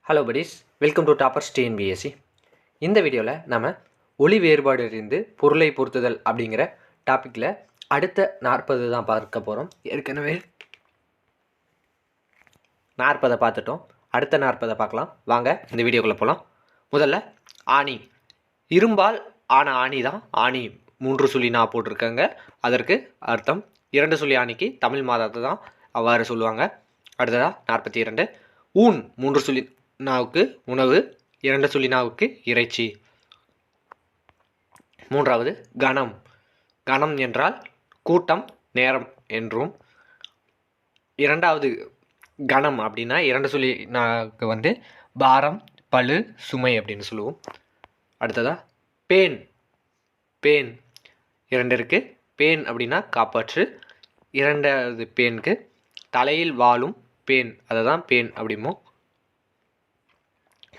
Hello buddies, welcome to toppers TNPSC. இந்த வீடியோவில் நம்ம ஒளி வேறுபாடு இருந்து பொருளை பொருத்துதல் அப்படிங்கிற டாப்பிக்கில் அடுத்த 40 தான் பார்க்க போகிறோம். ஏற்கனவே 40 பார்த்துட்டோம். அடுத்த 40 பார்க்கலாம். வாங்க இந்த வீடியோக்குள்ளே போகலாம். முதல்ல ஆணி. இரும்பால் ஆன ஆணி தான் ஆணி. 3 சொல்லி நான் போட்டிருக்கேங்க. அதற்கு அர்த்தம் 2 சொல்லி ஆணிக்கு தமிழ் மாதத்தை தான் அவ்வாறு சொல்லுவாங்க. அடுத்ததாக 42. ஊன் 3 சொல்லி நாவுக்கு உணவு, 2 சொல்லி நாவுக்கு இறைச்சி. மூன்றாவது கணம். கணம் என்றால் கூட்டம், நேரம் என்றும். இரண்டாவது கணம் அப்படின்னா 2 சொல்லி நாவுக்கு பாரம், பளு, சுமை அப்படின்னு சொல்லுவோம். அடுத்ததா பேன். பேன் 2 இருக்குது. பேன் அப்படின்னா காப்பாற்று. இரண்டாவது பேனுக்கு தலையில் வாழும் பேன், அதை தான் பேன் அப்படிமோ.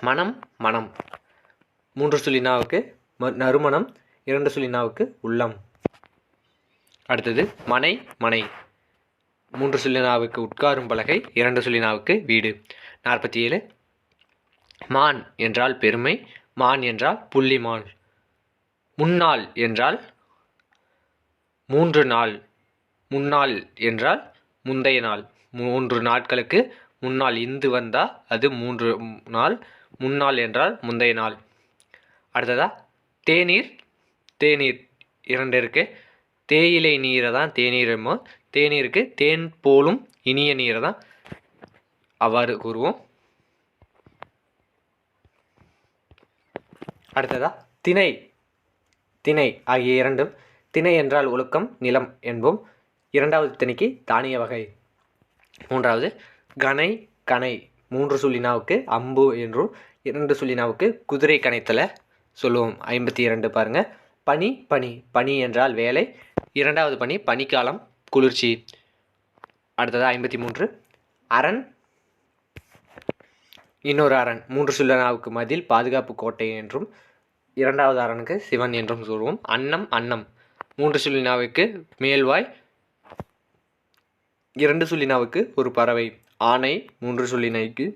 மனம். மனம் 3 சொல்லி நாவுக்கு நறுமணம், 2 சொல்லி நாவுக்கு உள்ளம். அடுத்தது மனை. மனை 3 சொல்லி நாவுக்கு உட்காரும் பலகை, 2 சொல்லி நாவுக்கு வீடு. 47. மான் என்றால் பெருமை, மான் என்றால் புள்ளிமான். முன்னாள் என்றால் 3 நாள், முன்னாள் என்றால் முந்தைய நாள். 3 நாட்களுக்கு முன்னால் இந்து வந்தால் அது 3 நாள். முன்னாள் என்றால் முந்தைய நாள். அடுத்ததா தேநீர். தேநீர் 2 இருக்குது. தேயிலை நீரை தான் தேநீரமோ. தேநீருக்கு தேன் போலும் இனிய நீரை தான் அவ்வாறு கூறுவோம். அடுத்ததா திணை. திணை ஆகிய இரண்டும். திணை என்றால் ஒழுக்கம், நிலம் என்போம். இரண்டாவது திணைக்கு தானிய வகை. மூன்றாவது கணை. கணை 3 சொல்லி நாவுக்கு அம்பு என்றும், 2 சொல்லி நாவுக்கு குதிரை கணைத்தலை சொல்லுவோம். 52 பாருங்கள். பனி. பனி. பனி என்றால் வேலை. இரண்டாவது பனி பனிக்காலம், குளிர்ச்சி. அடுத்ததாக 53. அரண். இன்னொரு அரண் 3 சொல்லி நாவுக்கு மதில், பாதுகாப்பு கோட்டை என்றும், இரண்டாவது அரணுக்கு சிவன் என்றும் சொல்லுவோம். அன்னம். அன்னம் 3 சொல்லி நாவுக்கு மேல்வாய், 2 சொல்லி நாவுக்கு ஒரு பறவை. ஆணை 3 சொல்லி நாய்க்கு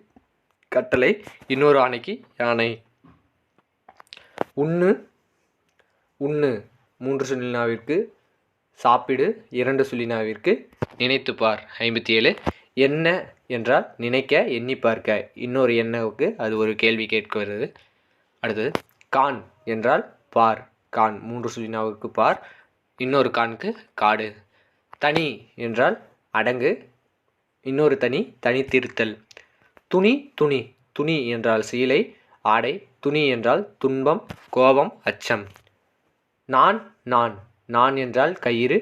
கட்டளை, இன்னொரு ஆணைக்கு யானை. உண்ணு. உண்ணு 3 சொல்லி நாவிற்கு சாப்பிடு, 2 சொல்லி நாவிற்கு நினைத்துப்பார். 57. என்ன என்றால் நினைக்க, எண்ணி பார்க்க. இன்னொரு எண்ணவுக்கு அது ஒரு கேள்வி கேட்க வருது. அடுத்தது கான் என்றால் பார். கான் 3 சொல்லி நாவுக்கு பார், இன்னொரு கானுக்கு காடு. தனி என்றால் அடங்கு, இன்னொரு தனி தனித்திருத்தல். துணி. துணி. துணி என்றால் சீலை, ஆடை. துணி என்றால் துன்பம், கோபம், அச்சம். நான். நான். நான் என்றால் கயிறு,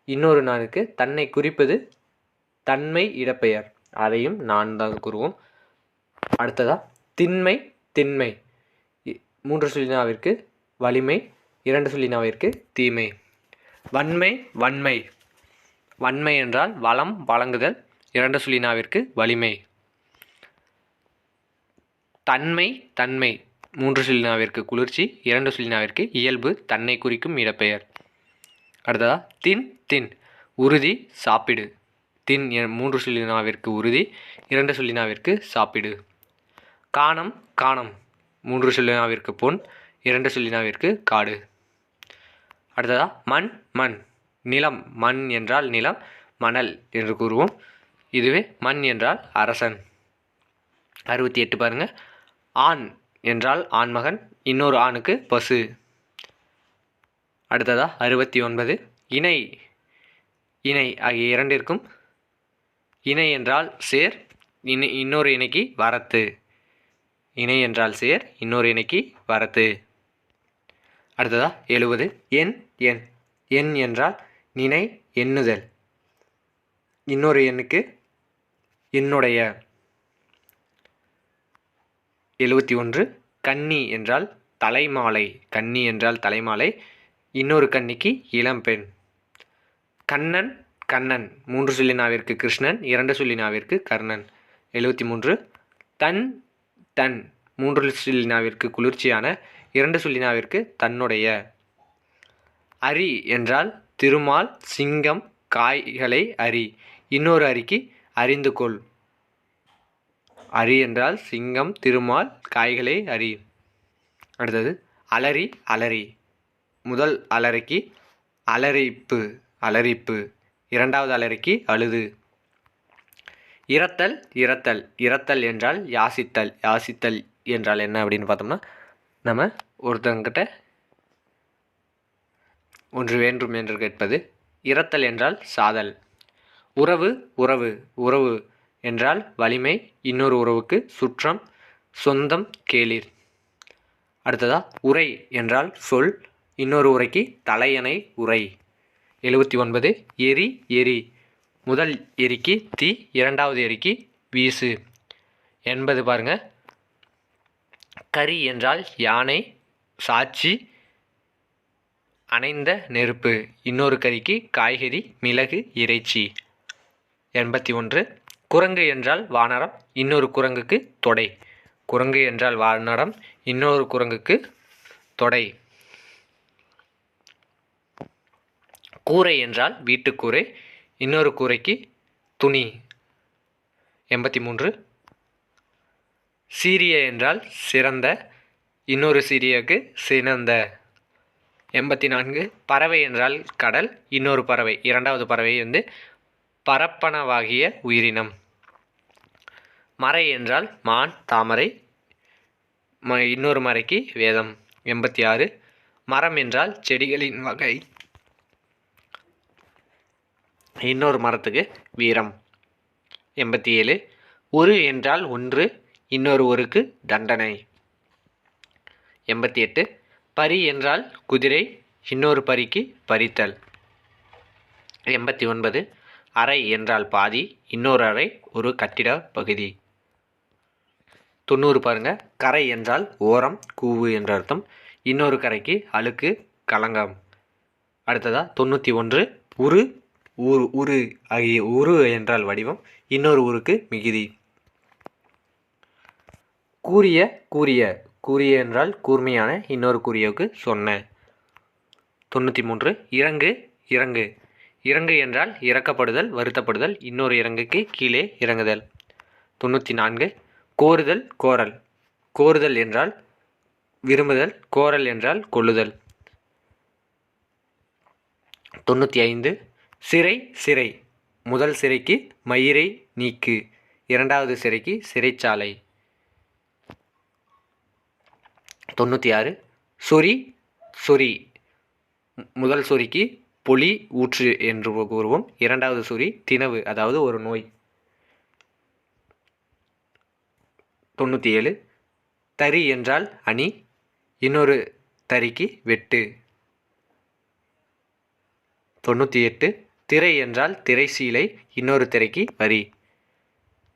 இன்னொரு நானுக்கு தன்னை குறிப்பது தன்மை இடப்பெயர், அதையும் நான் தான் கூறுவோம். அடுத்ததா திண்மை. திண்மை 3 சொல்லி நாவிற்கு வலிமை, 2 சொல்லி நாவிற்கு தீமை. வன்மை. வன்மை. வன்மை என்றால் வளம், வழங்குதல், 2 சொல்லி நாவிற்கு வலிமை. தன்மை. தன்மை 3 சொல்லி நாவிற்கு குளிர்ச்சி, 2 சொல்லி நாவிற்கு இயல்பு, தன்னை குறிக்கும் இடப்பெயர். அடுத்ததா தின். தின் உறுதி, சாப்பிடு. தின் 3 சொல்லி நாவிற்கு உறுதி, 2 சொல்லி நாவிற்கு சாப்பிடு. காணம். காணம் 3 சொல்லி நாவிற்கு பொன், 2 சொல்லி நாவிற்கு காடு. அடுத்ததா மண். மண் நிலம். மண் என்றால் நிலம், மணல் என்று கூறுவோம். இதுவே மண் என்றால் அரசன். 68 பாருங்கள். ஆண் என்றால் ஆண்மகன், இன்னொரு ஆணுக்கு பசு. அடுத்ததா 69. இணை. இணை ஆகிய இரண்டிற்கும் இணை என்றால் சேர், இன்னொரு இணைக்கு வரத்து. இணை என்றால் சேர், இன்னொரு இணைக்கு வரத்து. அடுத்ததா 70. எண். எண். எண் என்றால் நினை, எண்ணுதல், இன்னொரு எண்ணுக்கு என்னுடைய. 71. கன்னி என்றால் தலைமாலை. கன்னி என்றால் தலைமாலை, இன்னொரு கன்னிக்கு இளம்பெண். கண்ணன். கண்ணன் 3 சொல்லி நாவிற்கு கிருஷ்ணன், 2 சொல்லி நாவிற்கு கர்ணன். 73. தன். தன் 3 சொல்லி நாவிற்கு குளிர்ச்சியான, 2 சொல்லி நாவிற்கு தன்னுடைய. அரி என்றால் திருமால், சிங்கம், காய்களை அறி, இன்னொரு அரிக்கு அறிந்து கொள். அரி என்றால் சிங்கம், திருமால், காய்களை அரி. அடுத்தது அலரி அலரி. முதல் அலரிக்கு அலரிப்பு அலரிப்பு. இரண்டாவது அலரிக்கு அழுது. இரத்தல் இரத்தல். இரத்தல் என்றால் யாசித்தல். யாசித்தல் என்றால் என்ன அப்படின்னு பார்த்தோம்னா, நம்ம ஒருத்தங்கிட்ட ஒன்று வேண்டும் என்று கேட்பது. இரத்தல் என்றால் சாதல். உறவு உறவு. உறவு என்றால் வலிமை, இன்னொரு உறவுக்கு சுற்றம், சொந்தம், கேளிர். அடுத்ததா உரை என்றால் சொல், இன்னொரு உரைக்கு தலையணை உரை. 79 எரி எரி. முதல் எரிக்கு தீ, இரண்டாவது எரிக்கு வீசு. 80 பாருங்க. கரி என்றால் யானை, சாட்சி, அணைந்த நெருப்பு, இன்னொரு கரிக்கு காய்கறி, மிளகு, இறைச்சி. 81 குரங்கு என்றால் வானரம், இன்னொரு குரங்குக்கு தொடை. குரங்கு என்றால் வானரம், இன்னொரு குரங்குக்கு தொடை. கூரை என்றால் வீட்டுக்கூரை, இன்னொரு கூரைக்கு துணி. 83 சீரிய என்றால் சிறந்த, இன்னொரு சீரியக்கு சினந்த. 84 பறவை என்றால் கடல், இன்னொரு பறவை, இரண்டாவது பறவை பரப்பனவாகிய உயிரினம். மறை என்றால் மான், தாமரை, இன்னொரு மறைக்கு வேதம். 86 மரம் என்றால் செடிகளின் வகை, இன்னொரு மரத்துக்கு வீரம். 87 ஒரு என்றால் ஒன்று, இன்னொரு ஒருக்கு தண்டனை. 88 பரி என்றால் குதிரை, இன்னொரு பரிக்கு பறித்தல். 89 அறை என்றால் பாதி, இன்னொரு அறை ஒரு கட்டிட பகுதி. 90 பாருங்க. கரை என்றால் ஓரம், கூவு என்ற அர்த்தம், இன்னொரு கரைக்கு அழுக்கு, களங்கம். அடுத்ததா 91 உரு உரு ஆகிய. உரு என்றால் வடிவம், இன்னொரு ஊருக்கு மிகுதி. கூரிய கூரிய. கூரிய என்றால் கூர்மையான, இன்னொரு கூரியவுக்கு சொன்ன. 93 இறங்கு இறங்கு. இறங்கு என்றால் இறக்கப்படுதல், வருத்தப்படுதல், இன்னொரு இறங்குக்கு கீழே இறங்குதல். 94 கோருதல் கோரல். கோருதல் என்றால் விரும்புதல், கோரல் என்றால் கொள்ளுதல். 95 சிறை சிறை. முதல் சிறைக்கு மயிரை நீக்கு, இரண்டாவது சிறைக்கு சிறைச்சாலை. 96 சொறி சொறி. முதல் சொறிக்கு பொலி, ஊற்று என்று கூறுவோம், இரண்டாவது சொறி திணவு, அதாவது ஒரு நோய். 97 தறி என்றால் அணி, இன்னொரு தறிக்கு வெட்டு. 98 திரை என்றால் திரைசீலை, இன்னொரு திரைக்கு வரி.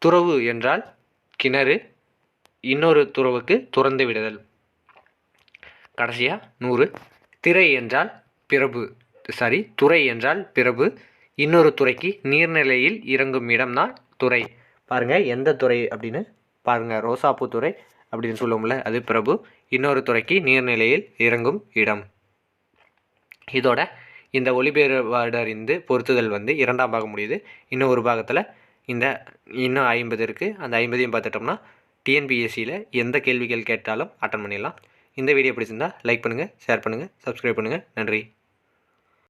துறவு என்றால் கிணறு, இன்னொரு துறவுக்கு துறந்து விடுதல். கடைசியா 100 திரை என்றால் பிரபு, துறை என்றால் பிரபு, இன்னொரு துறைக்கு நீர்நிலையில் இறங்கும் இடம்தான் துறை. பாருங்க எந்த துறை அப்படின்னு பாருங்க. ரோசாப்பூ துறை அப்படின்னு சொல்லுவோம்ல, அது பிரபு, இன்னொரு துறைக்கு நீர்நிலையில் இறங்கும் இடம். இதோட இந்த ஒளிபெறுவாடறிந்து பொருத்துதல் இரண்டாம் பாகம் முடியுது. இன்னும் ஒரு பாகத்தில் இன்னும் 50 இருக்குது. அந்த 50ஐயும் பார்த்துட்டோம்னா டிஎன்பிஎஸ்சியில் எந்த கேள்விகள் கேட்டாலும் அட்டன் பண்ணிடலாம். இந்த வீடியோ பிடிச்சிருந்தால் லைக் பண்ணுங்கள், ஷேர் பண்ணுங்கள், சப்ஸ்கிரைப் பண்ணுங்கள். நன்றி.